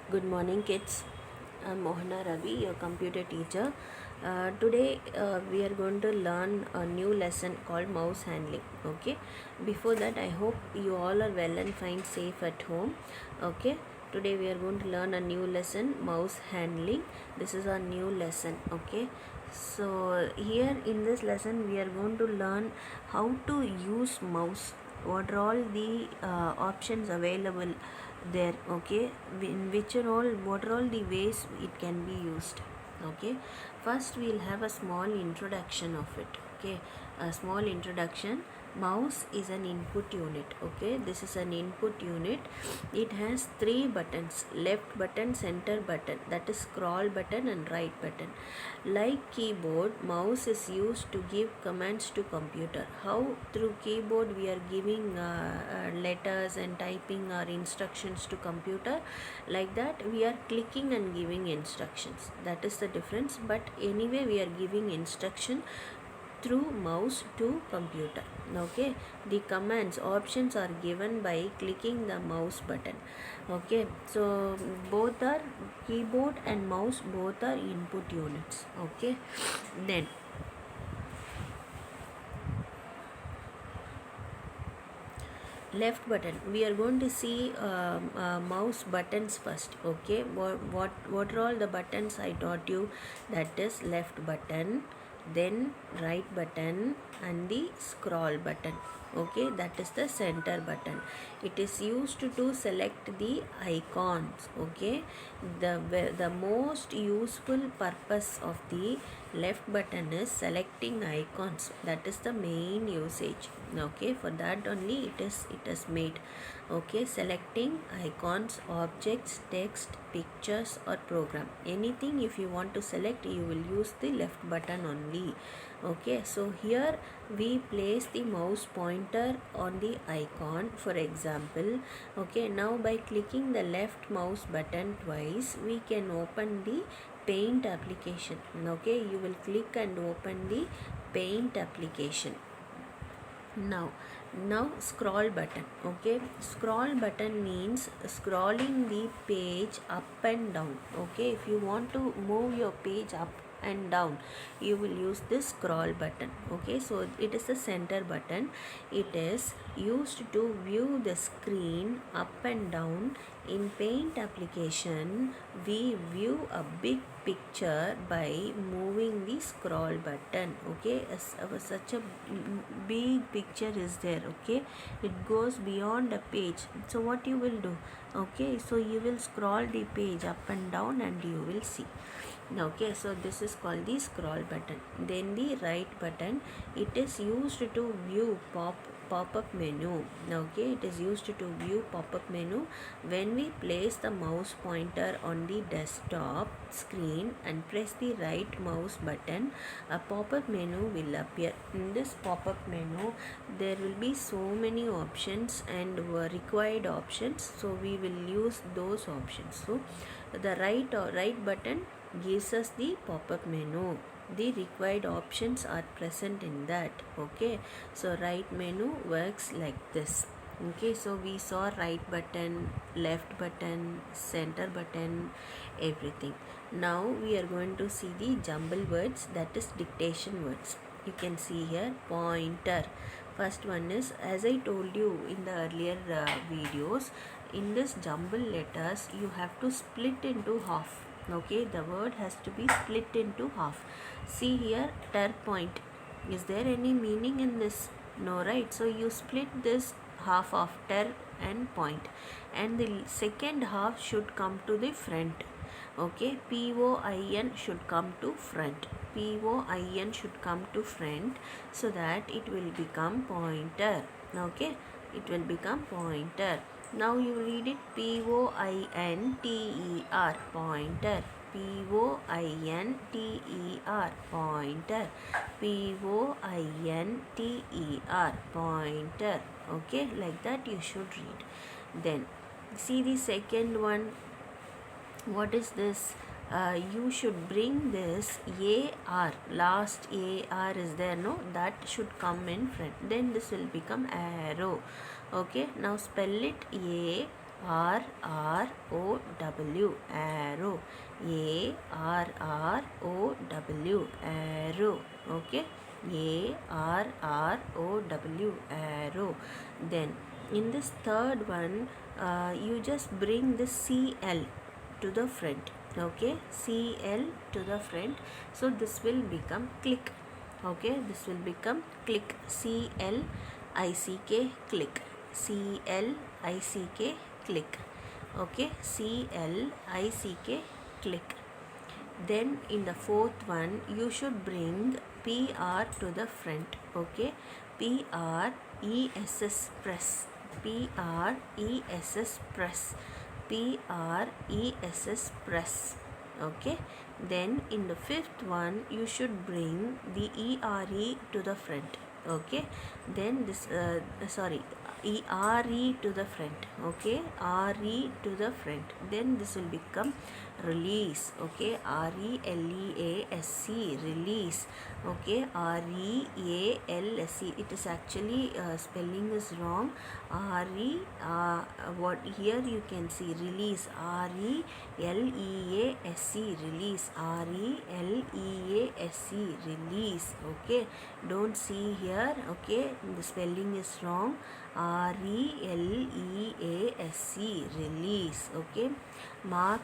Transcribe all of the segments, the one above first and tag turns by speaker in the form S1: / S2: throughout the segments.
S1: Good morning, kids. I'm Mohana Ravi, your computer teacher. Today we are going to learn a new lesson called mouse handling. Okay. Before that, I hope you all are well and fine, safe at home. Okay. Today we are going to learn a new lesson, mouse handling. This is our new lesson. Okay. So here in this lesson, we are going to learn how to use mouse. What are all the options available there, okay, in which are all, what are all the ways it can be used. Okay, first we'll have a small introduction of it. Okay, a small introduction. Mouse is an input unit. Okay, this is an input unit. It has three buttons: left button, center button, that is scroll button, and right button. Like keyboard, mouse is used to give commands to computer. How? Through keyboard we are giving letters and typing our instructions to computer. Like that we are clicking and giving instructions. That is the difference. But anyway, we are giving instruction through mouse to computer. Okay, the commands options are given by clicking the mouse button. Okay, so both are, keyboard and mouse both are input units. Okay, then left button, we are going to see mouse buttons first. Okay, what are all the buttons I taught you? That is left button, then right button, and the scroll button. Okay, that is the center button. It is used to select the icons. Okay, the most useful purpose of the left button is selecting icons. That is the main usage. Okay, for that only it is made. Okay, selecting icons, objects, text, pictures, or program, anything if you want to select, you will use the left button only. Okay, so here we place the mouse pointer on the icon, for example. Okay, now by clicking the left mouse button twice, we can open the paint application. Okay, you will click and open the paint application. Now scroll button. Okay, scroll button means scrolling the page up and down. Okay, if you want to move your page up and down, you will use this scroll button. Okay, so it is the center button. It is used to view the screen up and down. In paint application, we view a big picture by moving the scroll button. Okay, such a big picture is there. Okay, it goes beyond a page. So what you will do? Okay, so you will scroll the page up and down and you will see. Okay, so this is called the scroll button. Then the right button, it is used to view pop-up menu. Okay, it is used to view pop-up menu. When we place the mouse pointer on the desktop screen and press the right mouse button, a pop-up menu will appear. In this pop-up menu, there will be so many options and required options, so we will use those options. So the right button gives us the pop-up menu. The required options are present in that. Okay, so right menu works like this. Okay, so we saw right button, left button, center button, everything. Now we are going to see the jumble words, that is dictation words. You can see here pointer. First one is, as I told you in the earlier videos, in this jumble letters you have to split into half. Okay, the word has to be split into half. See here, ter point. Is there any meaning in this? No, right? So you split this half of ter and point, and the second half should come to the front. Okay, POIN should come to front. POIN should come to front, so that it will become pointer. Okay, it will become pointer. Now you read it, POINTER, pointer. POINTER, pointer. POINTER, pointer. Okay, like that you should read. Then see the second one. What is this? You should bring this AR, last AR is there, no, that should come in front, then this will become arrow. Okay, now spell it A-R-R-O-W, arrow. A-R-R-O-W, arrow. Okay, A-R-R-O-W, arrow. Then in this third one, you just bring the CL to the front. Okay, CL to the front, so this will become click. Okay, this will become click. C-L-I-C-K, click. C-L-I-C-K, click. Okay, C-L-I-C-K, click. Then in the fourth one, you should bring PR to the front. Okay, P-R-E-S-S, press. P-R-E-S-S, press. P-R-E-S-S, press. Okay, then in the fifth one, you should bring the E-R-E to the front. Okay, then this E-R-E to the front. Okay, R-E to the front, then this will become release. Okay, R-E-L-E-A-S-E, release. Okay, R-E-A-L-S-E, it is actually spelling is wrong. R-E, what here you can see release, R-E-L-E-A-S-E, release, R-E-L-E-A-S-E, release. Okay, don't see here. Okay, the spelling is wrong. R-E-L-E-A-S-E, release. Okay, mark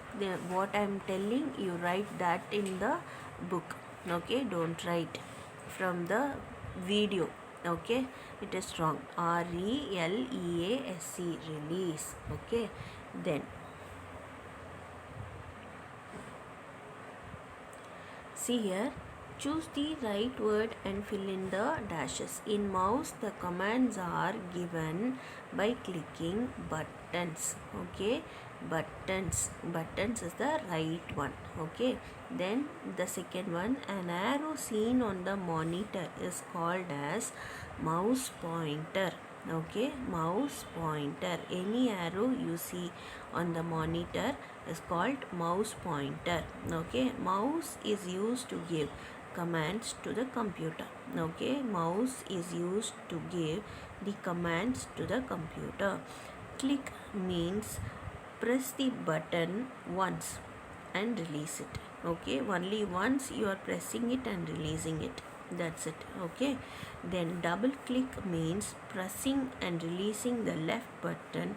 S1: what I am telling, you write that in the book. Okay, don't write from the video. Okay, it is wrong. R-E-L-E-A-S-E, release. Okay, then see here, choose the right word and fill in the dashes. In mouse, the commands are given by clicking buttons. Okay, buttons is the right one. Okay, then the second one, an arrow seen on the monitor is called as mouse pointer. Okay, mouse pointer, any arrow you see on the monitor is called mouse pointer. Okay, mouse is used to give commands to the computer. Okay, mouse is used to give the commands to the computer. Click means press the button once and release it. Okay, only once you are pressing it and releasing it, that's it. Okay, then double click means pressing and releasing the left button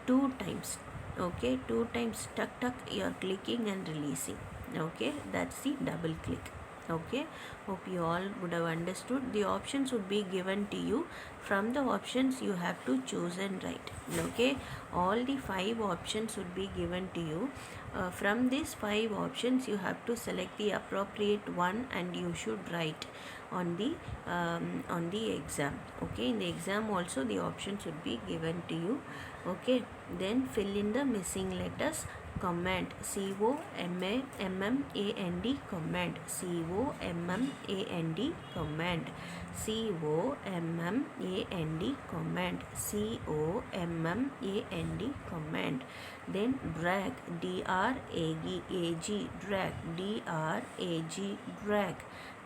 S1: 2 times. Okay, 2 times, tuck you are clicking and releasing. Okay, that's the double click. Okay, hope you all would have understood. The options would be given to you. From the options you have to choose and write. Okay, all the 5 options would be given to you. From these 5 options you have to select the appropriate one and you should write on the exam. Okay, in the exam also the options would be given to you. Okay, then fill in the missing letters. Command, C-O-M-M-A-N-D, command, C-O-M-M-A-N-D, command, C-O-M-M-A-N-D, command, C-O-M-M-A-N-D, command. Then drag, D-R-A-G, drag, D-R-A-G, drag,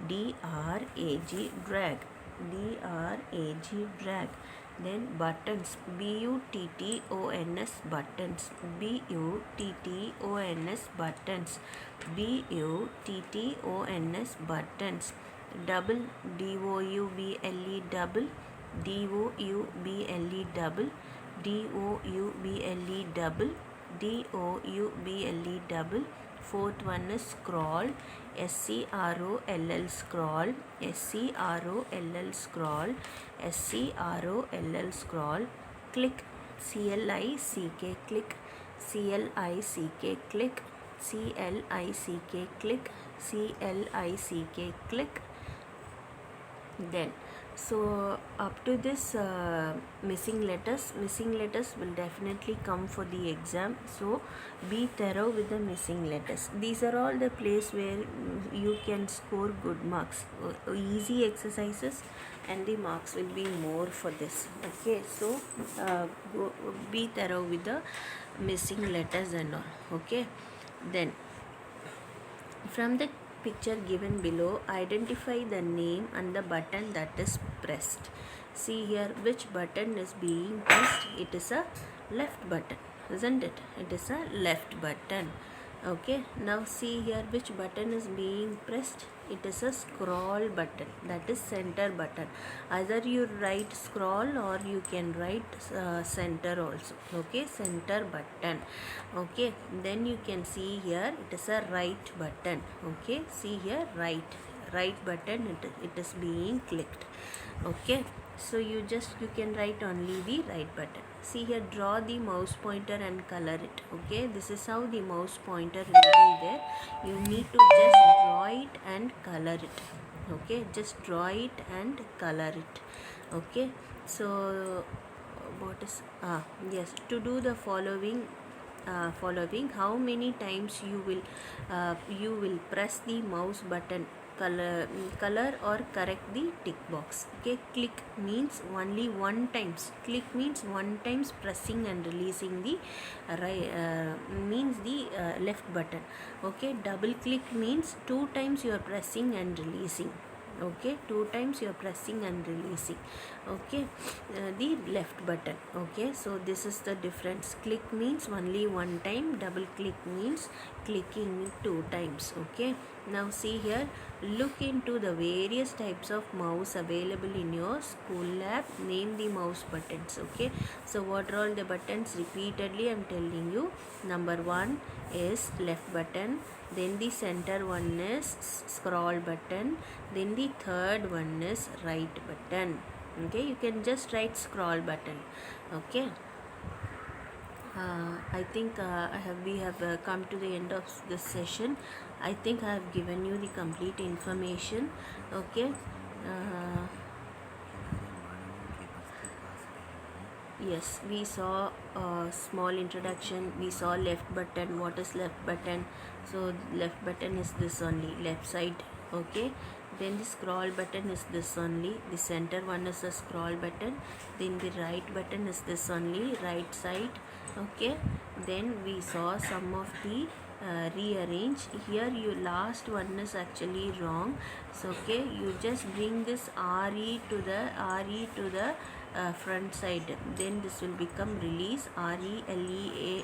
S1: D-R-A-G, drag, D-R-A-G, drag. Then buttons, B-U-T-T-O-N-S, buttons, B-U-T-T-O-N-S, buttons, B-U-T-T-O-N-S, buttons. Double, D-O-U-B-L-E, double, D-O-U-B-L-E, double, D-O-U-B-L-E, double, D-O-U-B-L-E, double. Fourth one is scroll, S-C-R-O-L-L, scroll, S-C-R-O-L-L, scroll, S-C-R-O-L-L, scroll. Click, C-L-I-C-K, click, C-L-I-C-K, click, C-L-I-C-K, click, C-L-I-C-K, click. Then so up to this missing letters will definitely come for the exam, so be thorough with the missing letters. These are all the place where you can score good marks, easy exercises, and the marks will be more for this. Okay, so be thorough with the missing letters and all. Okay, then from the picture given below, identify the name and the button that is pressed. See here which button is being pressed. It is a left button. isn't it? It is a left button. Okay, now see here which button is being pressed. It is a scroll button, that is center button. Either you write scroll or you can write center also. Okay, center button. Okay, then you can see here it is a right button. Okay, see here right button, it is being clicked. Okay, so you can write only the right button. See here, draw the mouse pointer and color it. Okay, this is how the mouse pointer will be there. You need to just draw it and color it. Okay, just draw it and color it. Okay, so what is yes, to do the following how many times you will press the mouse button, color or correct the tick box. Okay, click means only one times, click means one times pressing and releasing the means the left button. Okay, double click means two times you are pressing and releasing. Okay, two times you are pressing and releasing. Okay, the left button. Okay, so this is the difference. Click means only one time, double click means clicking two times. Okay, now see here, look into the various types of mouse available in your school lab, name the mouse buttons. Okay, so what are all the buttons? Repeatedly I'm telling you. Number one is left button, then the center one is scroll button, then the third one is right button. Okay, you can just write scroll button. Okay, I think we have come to the end of this session. I think I have given you the complete information. Okay, yes, we saw a small introduction. We saw left button. What is left button? So left button is this only, left side. Okay, then the scroll button is this only, the center one is a scroll button, then the right button is this only, right side. Okay, then we saw some of the rearrange. Here you last one is actually wrong. So okay, you just bring this re to the front side, then this will become release, release,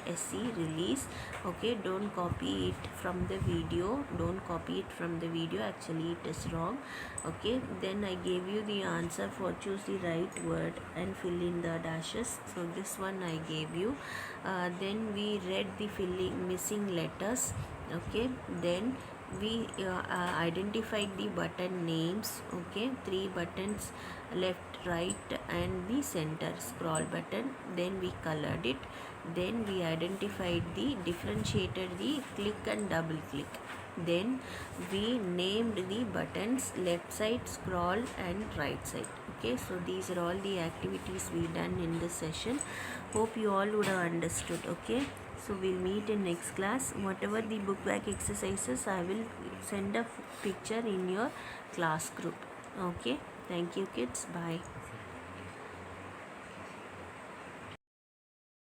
S1: release. Okay, don't copy it from the video, actually it is wrong. Okay, then I gave you the answer for choose the right word and fill in the dashes. So this one I gave you. Then we read the missing letters. Okay, then we identified the button names. Okay, 3 buttons, left, right and the center scroll button. Then we colored it, then we identified the differentiated the click and double click, then we named the buttons left side, scroll and right side. Okay, so these are all the activities we done in this session. Hope you all would have understood. Okay, so we'll meet in next class. Whatever the book back exercises, I will send a picture in your class group. Okay, thank you kids, bye.